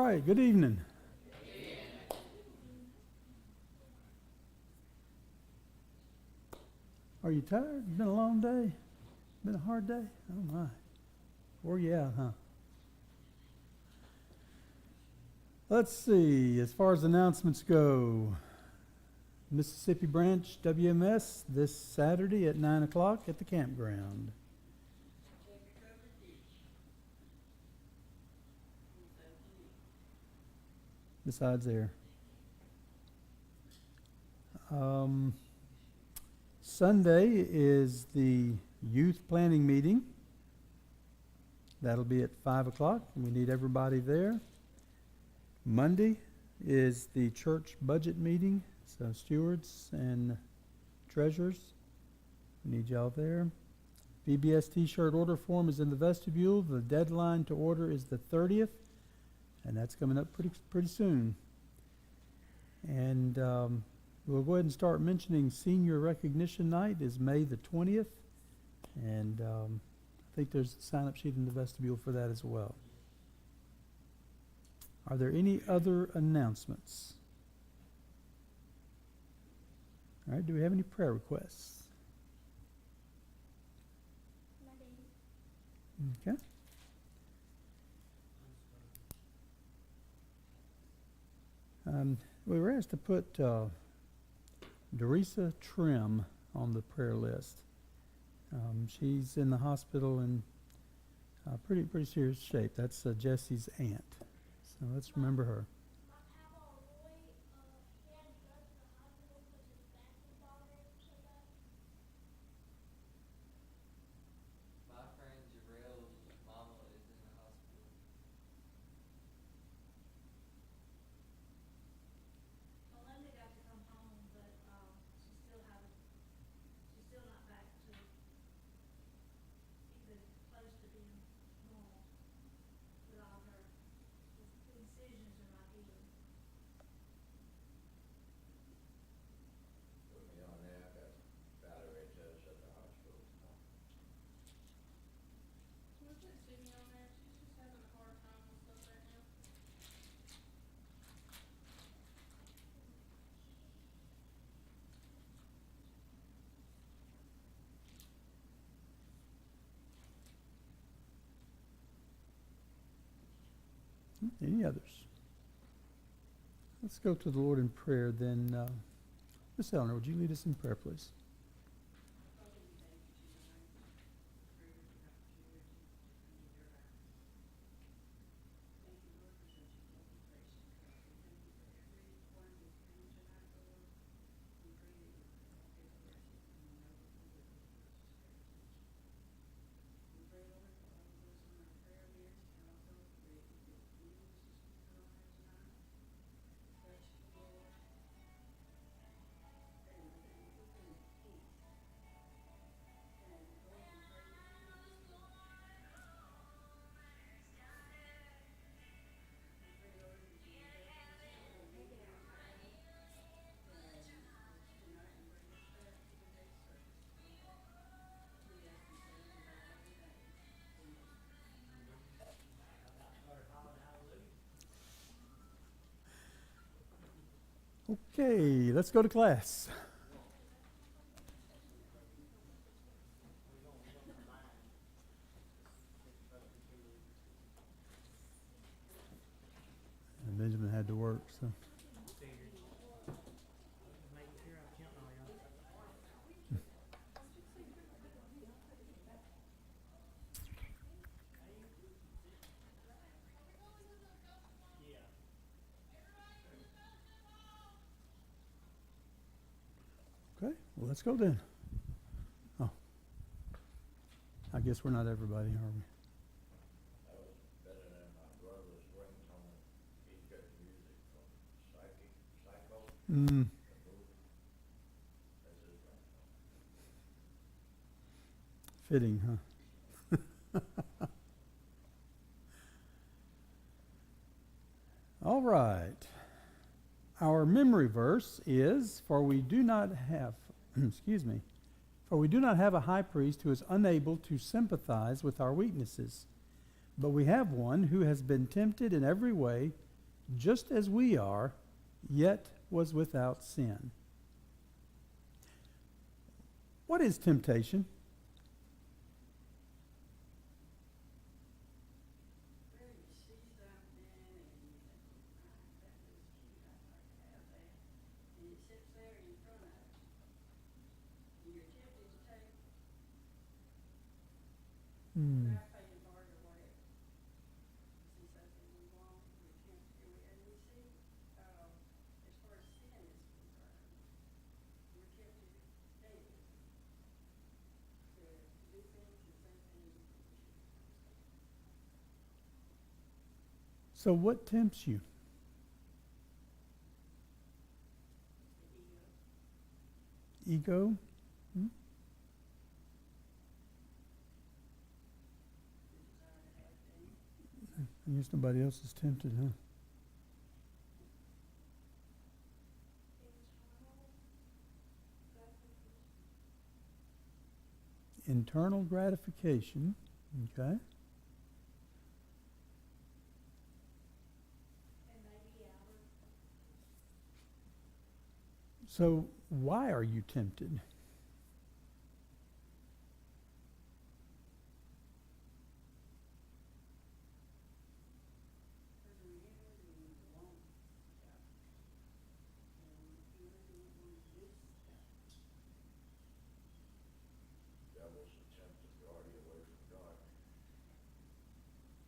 right, good evening. Are you tired? It's been a long day? Been a hard day? Oh my. Where you at, huh? Let's see, as far as announcements go, Mississippi Branch WMS this Saturday at 9 o'clock at the campground. Besides there. Sunday is the youth planning meeting. That'll be at 5 o'clock, and we need everybody there. Monday is the church budget meeting, so stewards and treasurers, we need y'all there. VBS t-shirt order form is in the vestibule. The deadline to order is the 30th, and that's coming up pretty soon. And we'll go ahead and start mentioning senior recognition night is May the 20th, and I think there's a sign-up sheet in the vestibule for that as well. Are there any other announcements? All right, do we have any prayer requests? Okay. We were asked to put Dorisa Trim on the prayer list. She's in the hospital in pretty serious shape. That's Jesse's aunt. So let's remember her. Any others? Let's go to the Lord in prayer then. Miss Eleanor, would you lead us in prayer, please? Okay, let's go to class. And Benjamin had to work, so. Okay, well, let's go then. Oh, I guess we're not everybody, are we? That was better than my brother's ringtone. He's got music from Psycho. Mm. That's his ringtone. Fitting, huh? All right. Our memory verse is, for we do not have, for we do not have a high priest who is unable to sympathize with our weaknesses, but we have one who has been tempted in every way, just as we are, yet was without sin. What is temptation? Where you see something and you think, that looks cute, I'd like to have that. And it sits there in front of you. And you're tempted to take it without paying for it or whatever. See something we want, we're tempted, and we see, as far as sin is concerned, we're tempted daily to do things and say things that we shouldn't say. So what tempts you? The ego, Ego? Hmm? the desire to have things. I guess nobody else is tempted, huh? Internal gratification. Okay. And maybe outer. So why are you tempted? Because we really want stuff. And we really want this stuff. Devil's attempt to draw you away from God.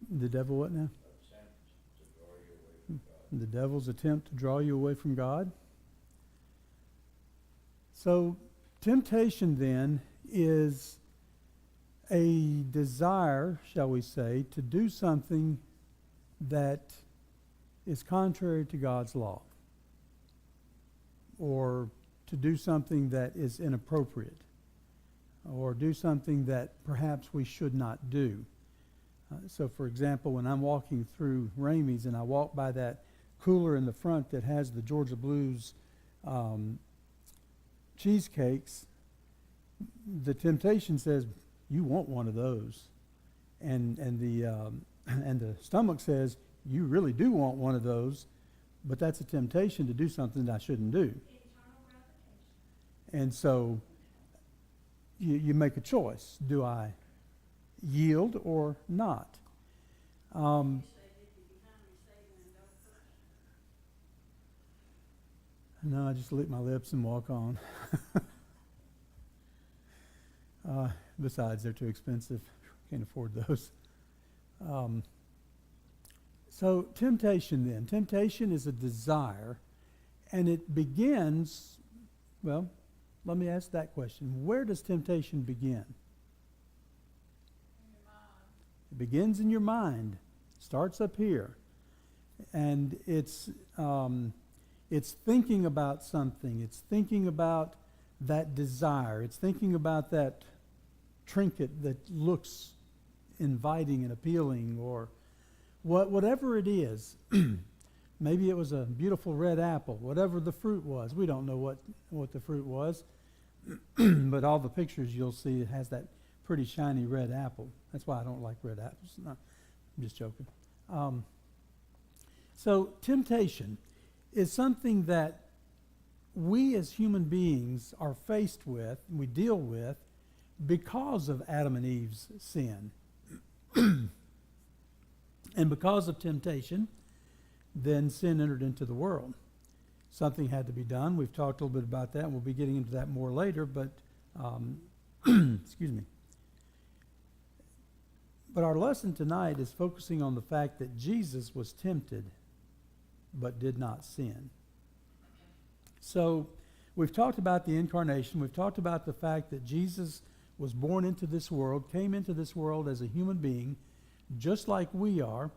The devil what now? Attempt to draw you away from God. The devil's attempt to draw you away from God. So temptation then is a desire, shall we say, to do something that is contrary to God's law, or to do something that is inappropriate, or do something that perhaps we should not do. So for example, when I'm walking through Ramey's and I walk by that cooler in the front that has the Georgia Blues cheesecakes, the temptation says, you want one of those. And the stomach says, you really do want one of those, but that's a temptation to do something that I shouldn't do. Internal gratification. And so you make a choice. Do I yield or not? They say that you behind me saving and don't push. No, I just lick my lips and walk on. Besides, they're too expensive. Can't afford those. So temptation then. Temptation is a desire, and it begins, well, let me ask that question. Where does temptation begin? In your mind. It begins in your mind. Starts up here. And it's thinking about something. It's thinking about that desire. It's thinking about that trinket that looks inviting and appealing, or whatever it is. Maybe it was a beautiful red apple, whatever the fruit was. We don't know what the fruit was, but all the pictures you'll see, it has that pretty shiny red apple. That's why I don't like red apples. No, I'm just joking. So temptation is something that we as human beings are faced with, we deal with, because of Adam and Eve's sin. And because of temptation, then sin entered into the world. Something had to be done. We've talked a little bit about that, and we'll be getting into that more later, but, excuse me. But our lesson tonight is focusing on the fact that Jesus was tempted, but did not sin. So we've talked about the incarnation. We've talked about the fact that Jesus was born into this world, came into this world as a human being, just like we are.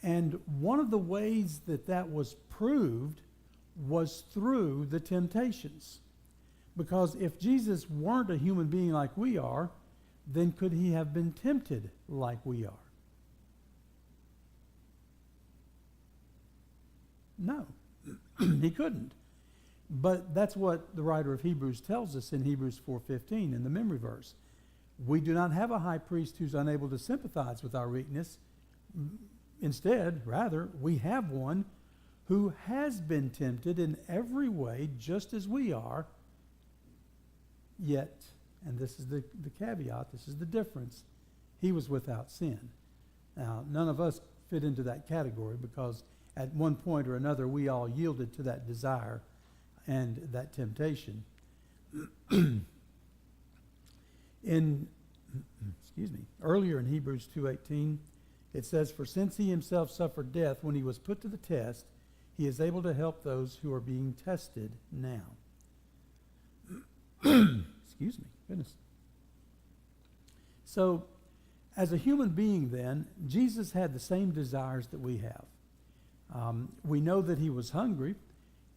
And one of the ways that that was proved was through the temptations. Because if Jesus weren't a human being like we are, then could he have been tempted like we are? No, he couldn't. But that's what the writer of Hebrews tells us in Hebrews 4:15 in the memory verse. We do not have a high priest who's unable to sympathize with our weakness. Instead, rather, we have one who has been tempted in every way just as we are, yet, and this is the caveat, this is the difference, he was without sin. Now, none of us fit into that category because at one point or another we all yielded to that desire and that temptation. Earlier in Hebrews 2:18, it says, "For since he himself suffered death when he was put to the test, he is able to help those who are being tested now." Goodness. So, as a human being then, Jesus had the same desires that we have. We know that he was hungry.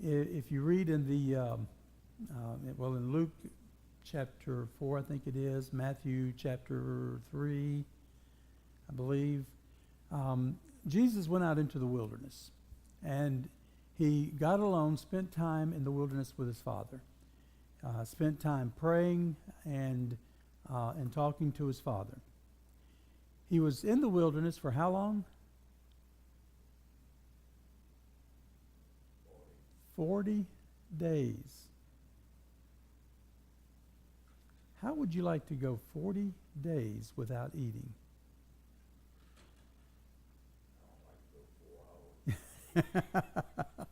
If you read in in Luke chapter 4, I think it is, Matthew chapter 3, I believe, Jesus went out into the wilderness, and he got alone, spent time in the wilderness with his Father, spent time praying and talking to his Father. He was in the wilderness for how long? 40 days. How would you like to go 40 days without eating? I don't like to go 4 hours.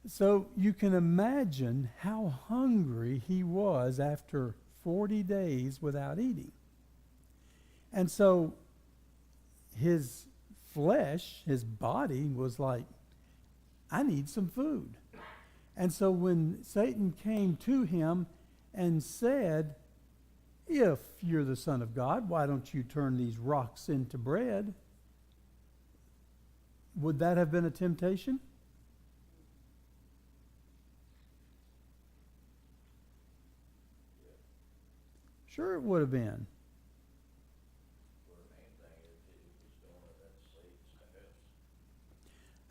So you can imagine how hungry he was after 40 days without eating. And so his flesh, his body was like, I need some food. And so when Satan came to him and said, if you're the Son of God, why don't you turn these rocks into bread? Would that have been a temptation? Sure it would have been. Well, the main thing is he was doing it at Satan's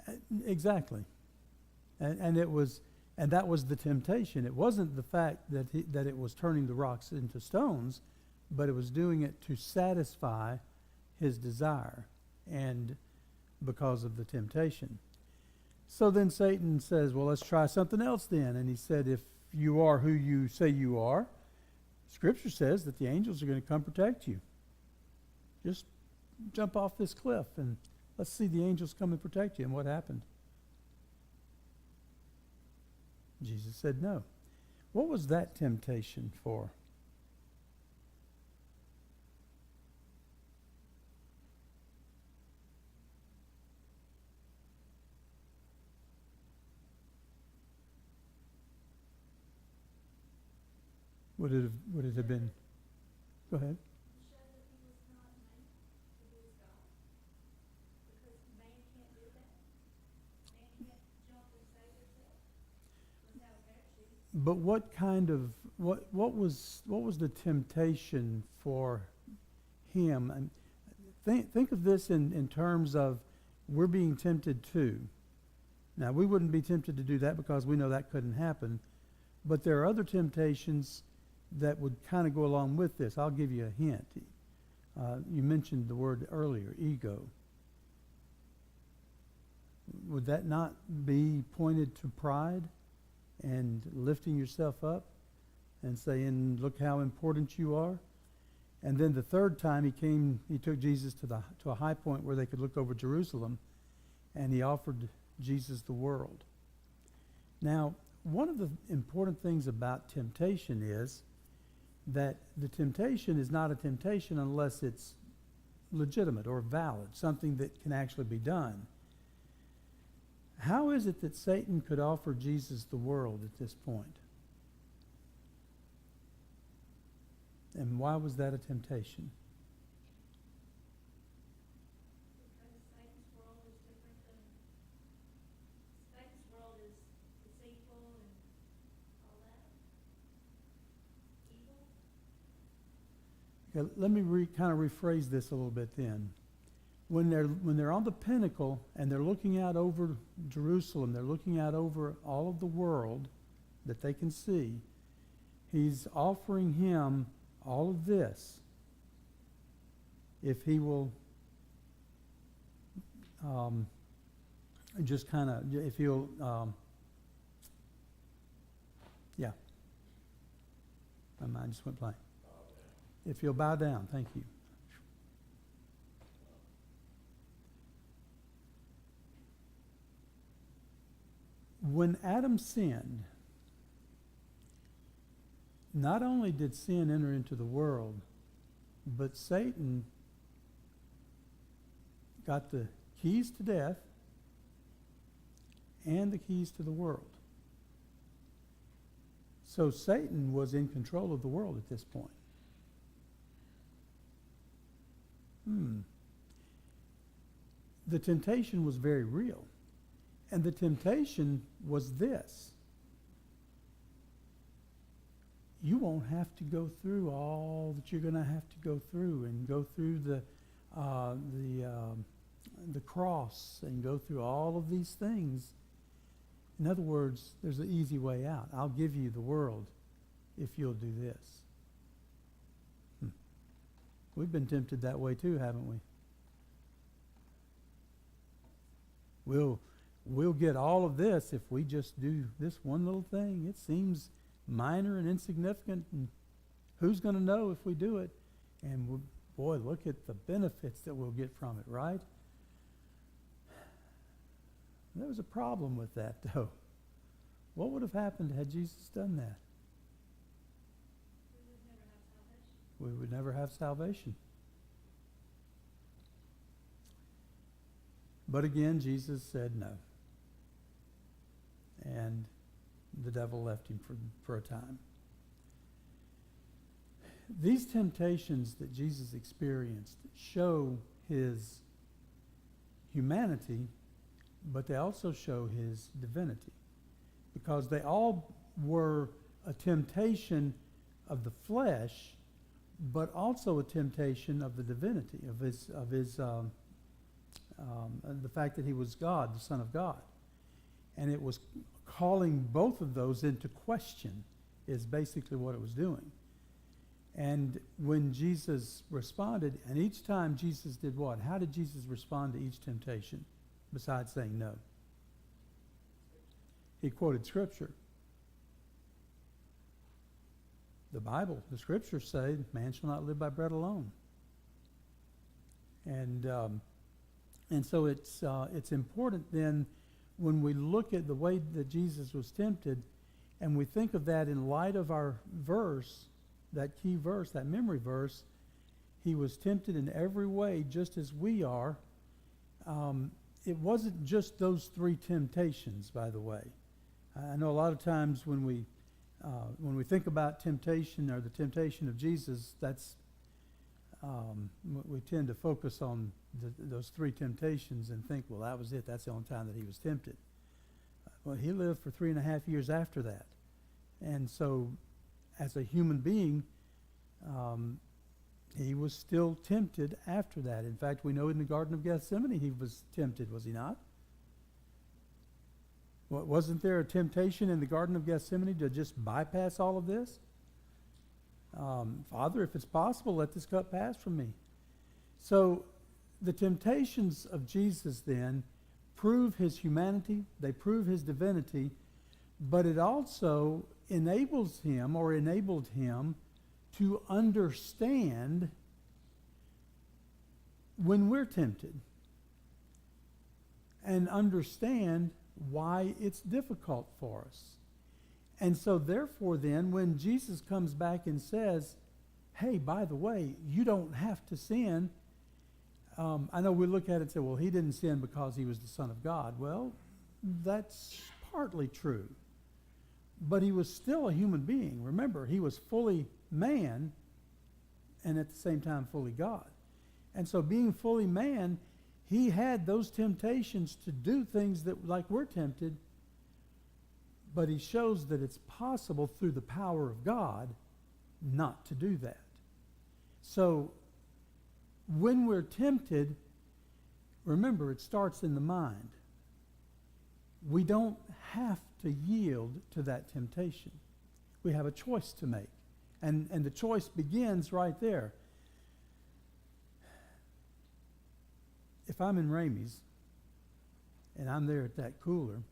behest. Exactly. And that was the temptation. It wasn't the fact that it was turning the rocks into stones, but it was doing it to satisfy his desire and because of the temptation. So then Satan says, well, let's try something else then. And he said, if you are who you say you are, Scripture says that the angels are going to come protect you. Just jump off this cliff and let's see the angels come and protect you. And what happened? Jesus said no. What was that temptation for? Would it have been? Go ahead. Show that he was not man, that he was God. Because man can't do that. Man can't jump and save himself without a parachute. But what kind of what was the temptation for him? And think of this in terms of we're being tempted too. Now we wouldn't be tempted to do that because we know that couldn't happen. But there are other temptations that would kind of go along with this. I'll give you a hint. You mentioned the word earlier, ego. Would that not be pointed to pride and lifting yourself up and saying, look how important you are? And then the third time he took Jesus to a high point where they could look over Jerusalem, and he offered Jesus the world. Now, one of the important things about temptation is that the temptation is not a temptation unless it's legitimate or valid, something that can actually be done. How is it that Satan could offer Jesus the world at this point? And why was that a temptation? Because Satan's world is different than, Satan's world is deceitful and all that. Evil. Okay, let me kind of rephrase this a little bit then. When they're on the pinnacle and they're looking out over Jerusalem, they're looking out over all of the world that they can see, he's offering him all of this if he will just kind of, if you'll, yeah. My mind just went blank. If you'll bow down, thank you. When Adam sinned, not only did sin enter into the world, but Satan got the keys to death and the keys to the world. So Satan was in control of the world at this point. The temptation was very real. And the temptation was this: you won't have to go through all that you're going to have to go through, and go through the cross, and go through all of these things. In other words, there's an easy way out. I'll give you the world if you'll do this. We've been tempted that way too, haven't we? We'll get all of this if we just do this one little thing. It seems minor and insignificant, and who's going to know if we do it? And boy, look at the benefits that we'll get from it, right? There was a problem with that, though. What would have happened had Jesus done that? We would never have salvation. But again, Jesus said no. And the devil left him for a time. These temptations that Jesus experienced show his humanity, but they also show his divinity, because they all were a temptation of the flesh, but also a temptation of the divinity, of the fact that he was God, the Son of God. And it was calling both of those into question, is basically what it was doing. And when Jesus responded, and each time Jesus did what? How did Jesus respond to each temptation besides saying no? He quoted Scripture. The Bible, the Scriptures say, man shall not live by bread alone. And so it's important then, when we look at the way that Jesus was tempted, and we think of that in light of our verse, that key verse, that memory verse, he was tempted in every way just as we are. It wasn't just those three temptations, by the way. I know a lot of times when we think about temptation, or the temptation of Jesus, that's we tend to focus on those three temptations and think, well, that was it. That's the only time that he was tempted. Well, he lived for 3.5 years after that. And so, as a human being, he was still tempted after that. In fact, we know in the Garden of Gethsemane he was tempted, was he not? Wasn't there a temptation in the Garden of Gethsemane to just bypass all of this? Father, if it's possible, let this cup pass from me. So the temptations of Jesus then prove his humanity, they prove his divinity, but it also enables him, or enabled him, to understand when we're tempted, and understand why it's difficult for us. And so therefore then, when Jesus comes back and says, hey, by the way, you don't have to sin, I know we look at it and say, well, he didn't sin because he was the Son of God. Well, that's partly true. But he was still a human being. Remember, he was fully man and at the same time fully God. And so being fully man, he had those temptations to do things that, like we're tempted, but he shows that it's possible through the power of God not to do that. So when we're tempted, remember, it starts in the mind. We don't have to yield to that temptation. We have a choice to make. And the choice begins right there. If I'm in Ramey's and I'm there at that cooler,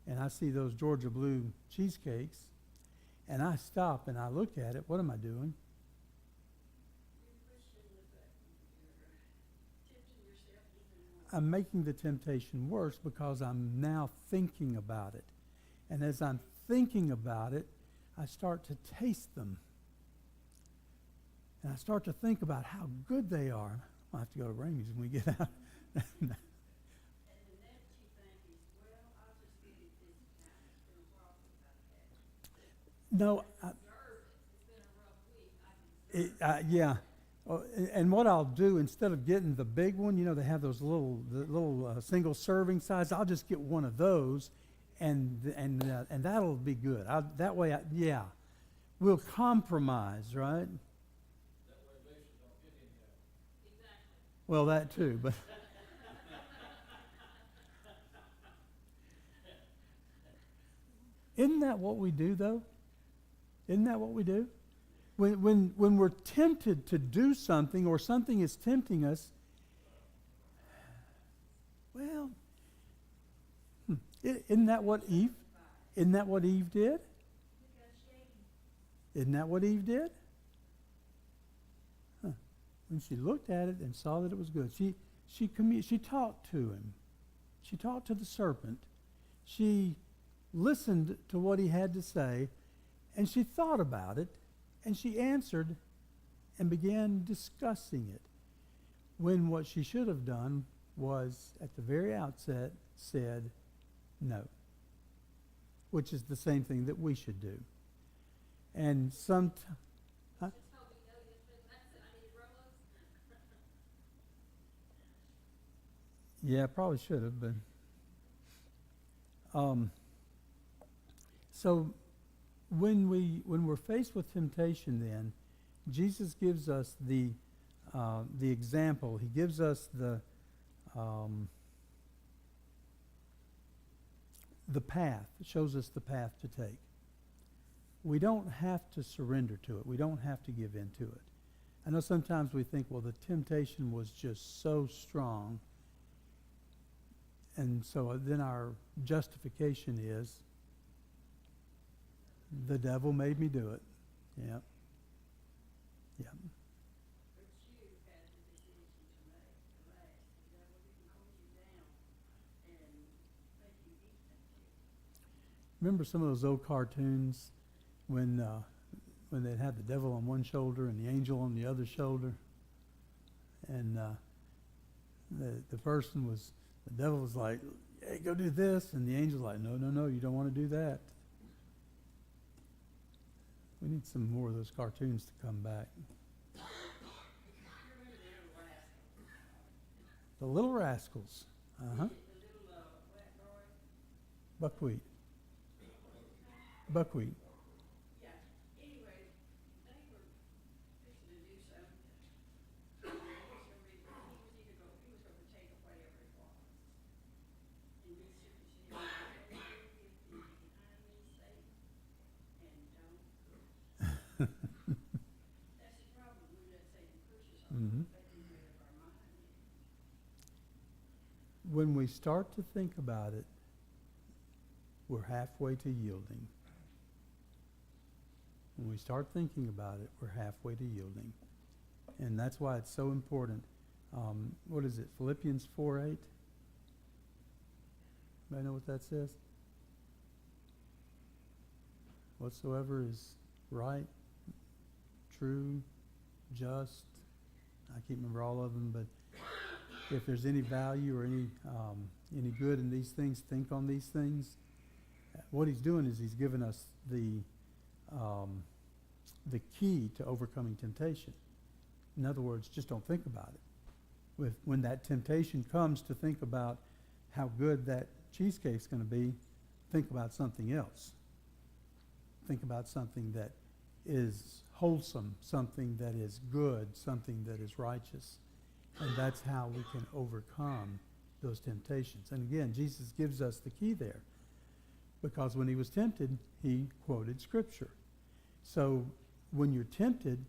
and I see those Georgia Blue cheesecakes, and I stop and I look at it, what am I doing? You're pushing the button. You're tempting yourself even more. I'm making the temptation worse because I'm now thinking about it. And as I'm thinking about it, I start to taste them. And I start to think about how good they are. I'll have to go to Ramey's when we get out. And the next you think is, well, I'll just give it this time. It's been a while since I've had it. No, Deserve it. It's been a rough week. I deserve it. yeah. Oh, and what I'll do, instead of getting the big one, you know, they have those the little single serving size. I'll just get one of those, and that'll be good. That way, yeah, we'll compromise, right? That way Lisa don't get any of it. Exactly. Well, that too, but isn't that what we do, though? Isn't that what we do? When we're tempted to do something or something is tempting us, well, isn't that what Eve? Isn't that what Eve did? Isn't that what Eve did? Huh. When she looked at it and saw that it was good, she talked to him. She talked to the serpent. She listened to what he had to say, and she thought about it, and she answered and began discussing it. When what she should have done was, at the very outset, said no, which is the same thing that we should do. And huh? Just told me no yesterday. That's it. I need Rolos. Yeah, I probably should have, but so when we're faced with temptation, then Jesus gives us the example. He gives us the path. It shows us the path to take. We don't have to surrender to it. We don't have to give in to it. I know sometimes we think, well, the temptation was just so strong, and so then our justification is, the devil made me do it. Yeah. Yeah. But you had the decision to make. The devil didn't hold you down and make you eat that. Remember some of those old cartoons when they'd have the devil on one shoulder and the angel on the other shoulder, and the person was, the devil was like, hey, go do this, and the angel's like, no, you don't want to do that. We need some more of those cartoons to come back. The Little Rascals. Uh-huh. The little black boy. Buckwheat. Buckwheat. Yeah. Anyway, they were fixing to do something. He was going to take whatever it was. And Mississippi said, "Don't you get behind me, Satan, and don't." That's the problem. We let Satan push us on. Mhm. They can make up our mind. When we start to think about it, we're halfway to yielding. When we start thinking about it, we're halfway to yielding. And that's why it's so important. What is it, Philippians 4:8? Anybody know what that says? Whatsoever is right, true, just. I can't remember all of them, but if there's any value or any good in these things, think on these things. What he's doing is he's given us the key to overcoming temptation. In other words, just don't think about it. When that temptation comes to think about how good that cheesecake's going to be, think about something else. Think about something that is wholesome, something that is good, something that is righteous. And that's how we can overcome those temptations. And again, Jesus gives us the key there. Because when he was tempted, he quoted Scripture. So when you're tempted,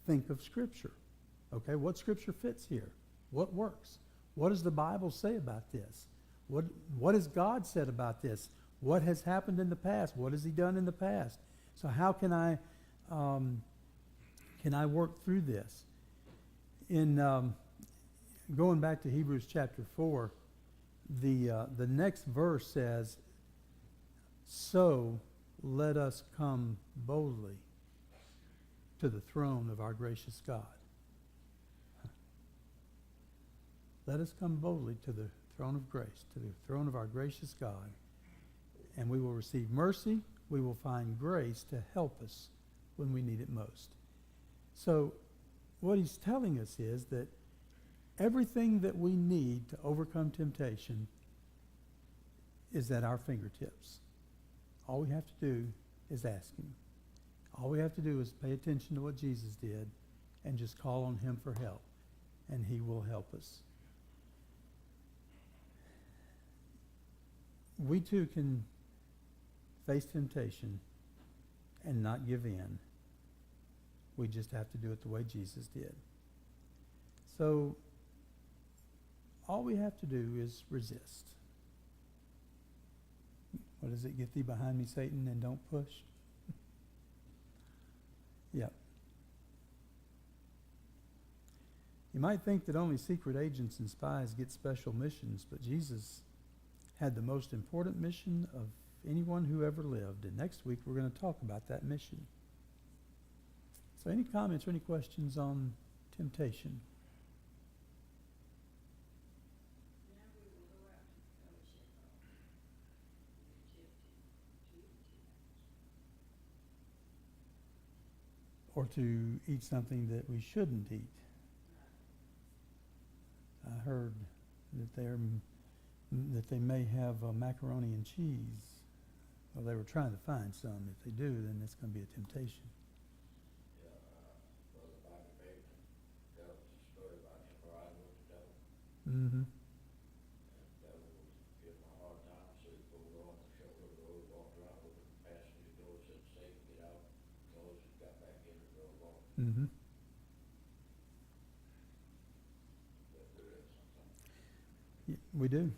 think of Scripture. Okay, what Scripture fits here? What works? What does the Bible say about this? What has God said about this? What has happened in the past? What has he done in the past? So how can I work through this? In going back to Hebrews chapter 4, the next verse says, "So let us come boldly to the throne of our gracious God." Let us come boldly to the throne of grace, to the throne of our gracious God, and we will receive mercy. We will find grace to help us when we need it most. So what he's telling us is that everything that we need to overcome temptation is at our fingertips. All we have to do is ask him. All we have to do is pay attention to what Jesus did and just call on him for help, and he will help us. We too can face temptation and not give in. We just have to do it the way Jesus did. So all we have to do is resist. What does it? Get thee behind me, Satan, and don't push. Yep. You might think that only secret agents and spies get special missions, but Jesus had the most important mission of anyone who ever lived. And next week we're going to talk about that mission. So any comments or any questions on temptation? Now we will go out to the fellowship hall. We're tempted to eat too much. Or to eat something that we shouldn't eat. I heard that they may have macaroni and cheese. Well, they were trying to find some. If they do, then it's going to be a temptation. Yeah, Brother Bobby Bateman tells a story about him riding with the devil. Mm-hmm. And the devil was giving him a hard time, so he pulled on the shoulder of the road, walked around with the passenger door, said, "Safe, get out." Closed it, got back in, and drove off. Mm-hmm. But there is something. We do.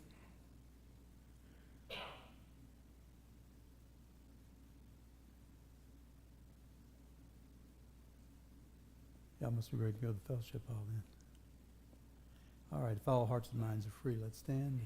Y'all must be ready to go to the fellowship hall then. All right, if all hearts and minds are free, let's stand.